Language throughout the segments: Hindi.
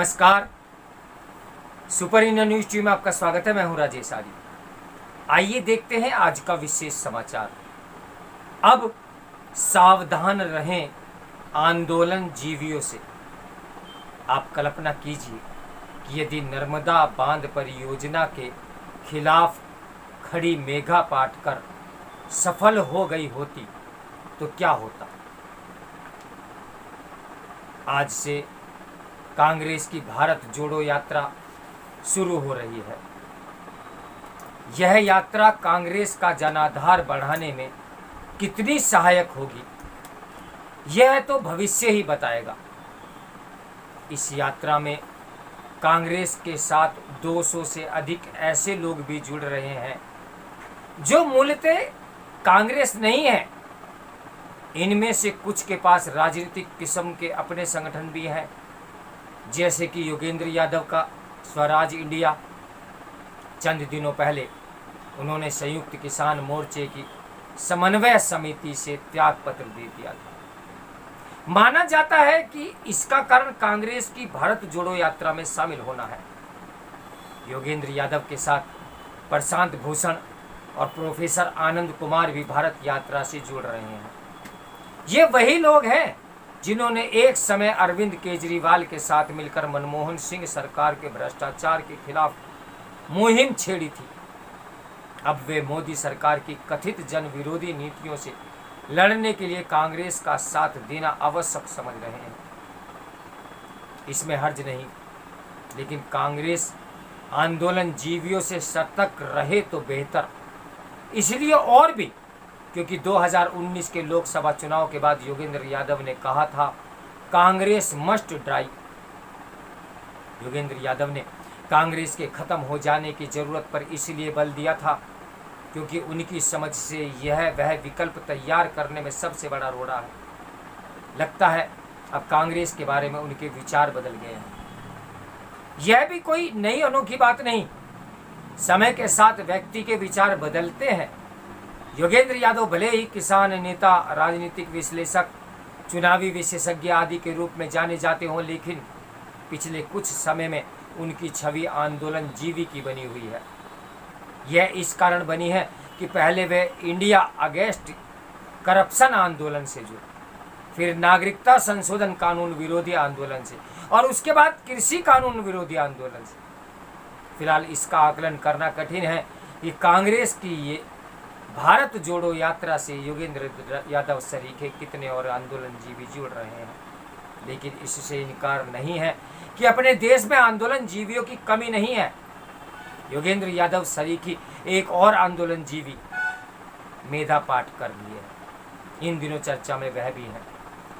नमस्कार। सुपर इंडिया न्यूज टीम में आपका स्वागत है। मैं हूं राजेश आर्य। आइए देखते हैं आज का विशेष समाचार। अब सावधान रहें आंदोलन जीवियों से। आप कल्पना कीजिए कि यदि नर्मदा बांध परियोजना के खिलाफ खड़ी मेघा पाटकर सफल हो गई होती तो क्या होता। आज से कांग्रेस की भारत जोड़ो यात्रा शुरू हो रही है। यह यात्रा कांग्रेस का जनाधार बढ़ाने में कितनी सहायक होगी, यह तो भविष्य ही बताएगा। इस यात्रा में कांग्रेस के साथ 200 से अधिक ऐसे लोग भी जुड़ रहे हैं जो मूलतः कांग्रेस नहीं है। इनमें से कुछ के पास राजनीतिक किस्म के अपने संगठन भी हैं, जैसे कि योगेंद्र यादव का स्वराज इंडिया। चंद दिनों पहले उन्होंने संयुक्त किसान मोर्चे की समन्वय समिति से त्यागपत्र दे दिया था। माना जाता है कि इसका कारण कांग्रेस की भारत जोड़ो यात्रा में शामिल होना है। योगेंद्र यादव के साथ प्रशांत भूषण और प्रोफेसर आनंद कुमार भी भारत यात्रा से जुड़ रहे हैं। ये वही लोग हैं जिन्होंने एक समय अरविंद केजरीवाल के साथ मिलकर मनमोहन सिंह सरकार के भ्रष्टाचार के खिलाफ मुहिम छेड़ी थी। अब वे मोदी सरकार की कथित जन विरोधी नीतियों से लड़ने के लिए कांग्रेस का साथ देना आवश्यक समझ रहे हैं। इसमें हर्ज नहीं, लेकिन कांग्रेस आंदोलन जीवियों से सतर्क रहे तो बेहतर। इसलिए और भी क्योंकि 2019 के लोकसभा चुनाव के बाद योगेंद्र यादव ने कहा था कांग्रेस मस्ट डाई। योगेंद्र यादव ने कांग्रेस के खत्म हो जाने की जरूरत पर इसलिए बल दिया था क्योंकि उनकी समझ से यह वह विकल्प तैयार करने में सबसे बड़ा रोड़ा है। लगता है अब कांग्रेस के बारे में उनके विचार बदल गए हैं। यह भी कोई नई अनोखी बात नहीं। समय के साथ व्यक्ति के विचार बदलते हैं। योगेंद्र यादव भले ही किसान नेता, राजनीतिक विश्लेषक, चुनावी विशेषज्ञ आदि के रूप में जाने जाते हों, लेकिन पिछले कुछ समय में उनकी छवि आंदोलन जीवी की बनी हुई है। यह इस कारण बनी है कि पहले वे इंडिया अगेंस्ट करप्शन आंदोलन से जुड़े, फिर नागरिकता संशोधन कानून विरोधी आंदोलन से, और उसके बाद कृषि कानून विरोधी आंदोलन से। फिलहाल इसका आकलन करना कठिन है कि कांग्रेस की ये भारत जोड़ो यात्रा से योगेंद्र यादव सरीखे कितने और आंदोलन जीवी जुड़ रहे हैं। लेकिन इससे इनकार नहीं है कि अपने देश में आंदोलन जीवियों की कमी नहीं है। योगेंद्र यादव सरीखी एक और आंदोलन जीवी मेधा पाटकर भी है। इन दिनों चर्चा में वह भी है।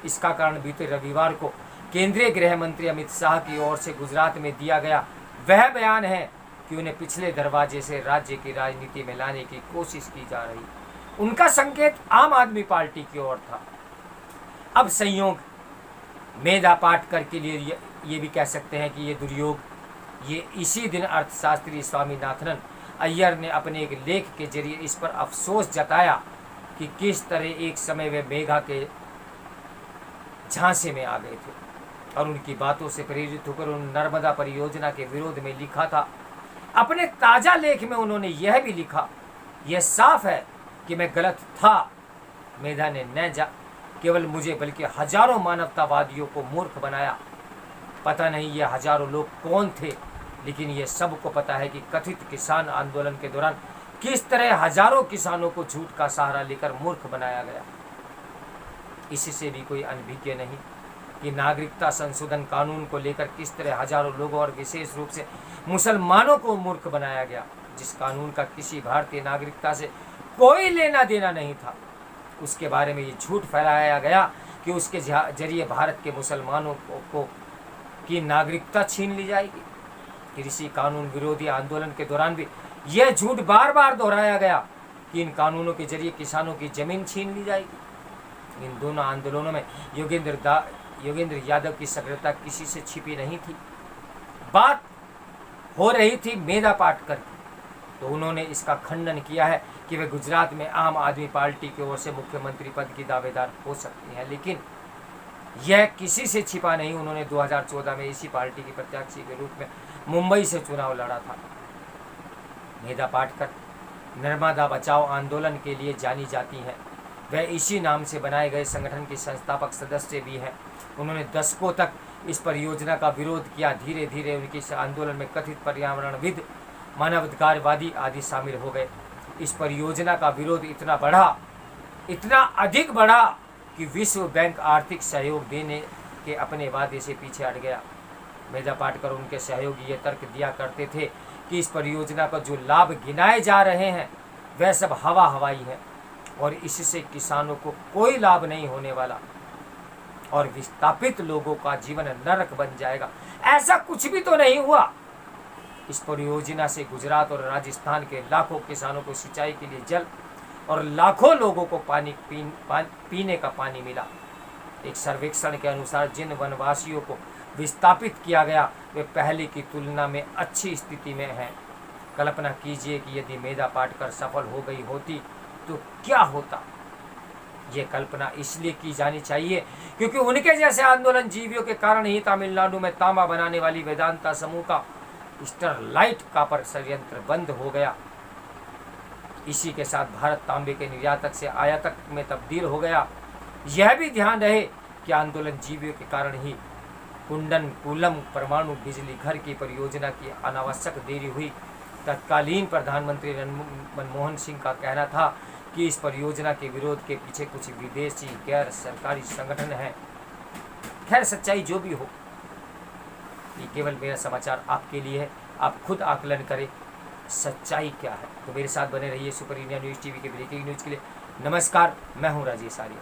इसका कारण बीते रविवार को केंद्रीय गृह मंत्री अमित शाह की ओर से गुजरात में दिया गया वह बयान है कि उन्हें पिछले दरवाजे से राज्य की राजनीति में लाने की कोशिश की जा रही। उनका संकेत आम आदमी पार्टी की ओर था। अब संयोग मेधा पाटकर के लिए ये भी कह सकते हैं कि ये दुर्योग। ये इसी दिन अर्थशास्त्री स्वामीनाथन अय्यर ने अपने एक लेख के जरिए इस पर अफसोस जताया कि किस तरह एक समय वे मेघा के झांसे में आ गए थे और उनकी बातों से प्रेरित होकर उन नर्मदा परियोजना के विरोध में लिखा था। अपने ताजा लेख में उन्होंने यह भी लिखा, यह साफ है कि मैं गलत था। मेधा ने न केवल मुझे बल्कि हजारों मानवतावादियों को मूर्ख बनाया। पता नहीं ये हजारों लोग कौन थे, लेकिन ये सबको पता है कि कथित किसान आंदोलन के दौरान किस तरह हजारों किसानों को झूठ का सहारा लेकर मूर्ख बनाया गया। इससे भी कोई अनभिज्ञ नहीं कि नागरिकता संशोधन कानून को लेकर किस तरह हजारों लोगों और विशेष रूप से मुसलमानों को मूर्ख बनाया गया। जिस कानून का किसी भारतीय नागरिकता से कोई लेना देना नहीं था, उसके बारे में ये झूठ फैलाया गया कि उसके जरिए भारत के मुसलमानों को की नागरिकता छीन ली जाएगी। कृषि कानून विरोधी आंदोलन के दौरान भी यह झूठ बार बार दोहराया गया कि इन कानूनों के जरिए किसानों की जमीन छीन ली जाएगी। इन दोनों आंदोलनों में योगेंद्र यादव की सक्रियता किसी से छिपी नहीं थी। बात हो रही थी मेधा पाटकर की, तो उन्होंने इसका खंडन किया है कि वे गुजरात में आम आदमी पार्टी की ओर से मुख्यमंत्री पद की दावेदार हो सकती हैं। लेकिन यह किसी से छिपा नहीं। उन्होंने 2014 में इसी पार्टी की प्रत्याशी के रूप में मुंबई से चुनाव लड़ा था। मेधा पाटकर नर्मदा बचाओ आंदोलन के लिए जानी जाती हैं। वह इसी नाम से बनाए गए संगठन की संस्थापक सदस्य भी हैं। उन्होंने दशकों तक इस परियोजना का विरोध किया। धीरे धीरे उनके इस आंदोलन में कथित पर्यावरणविद, मानवाधिकारवादी आदि शामिल हो गए। इस परियोजना का विरोध इतना बढ़ा, इतना अधिक बढ़ा कि विश्व बैंक आर्थिक सहयोग देने के अपने वादे से पीछे हट गया। मेधा पाटकर उनके सहयोगी ये तर्क दिया करते थे कि इस परियोजना का जो लाभ गिनाए जा रहे हैं वह सब हवा हवाई है और इससे किसानों को कोई लाभ नहीं होने वाला और विस्थापित लोगों का जीवन नरक बन जाएगा। ऐसा कुछ भी तो नहीं हुआ। इस परियोजना से गुजरात और राजस्थान के लाखों किसानों को सिंचाई के लिए जल और लाखों लोगों को पीने का पानी मिला। एक सर्वेक्षण के अनुसार जिन वनवासियों को विस्थापित किया गया वे पहले की तुलना में अच्छी स्थिति में हैं। कल्पना कीजिए कि यदि मेधा पाटकर सफल हो गई होती तो क्या होता। ये कल्पना इसलिए की जानी चाहिए क्योंकि उनके जैसे आंदोलन जीवियों के कारण ही तमिलनाडु में तांबा बनाने वाली वेदांता समूह का स्टरलाइट कॉपर षड्यंत्र बंद हो गया। इसी के साथ भारत तांबे के निर्यातक से आयातक में तब्दील हो गया। यह भी ध्यान रहे कि आंदोलन जीवियों के कारण ही कुंडनकुलम परमाणु बिजली घर की परियोजना की अनावश्यक देरी हुई। तत्कालीन प्रधानमंत्री मनमोहन सिंह का कहना था कि इस परियोजना के विरोध के पीछे कुछ विदेशी गैर सरकारी संगठन हैं। खैर, सच्चाई जो भी हो, ये केवल मेरा समाचार आपके लिए है। आप खुद आकलन करें सच्चाई क्या है। तो मेरे साथ बने रहिए सुपर इंडिया न्यूज़ टीवी के ब्रेकिंग न्यूज़ के लिए। नमस्कार, मैं हूँ राजेश आर्य।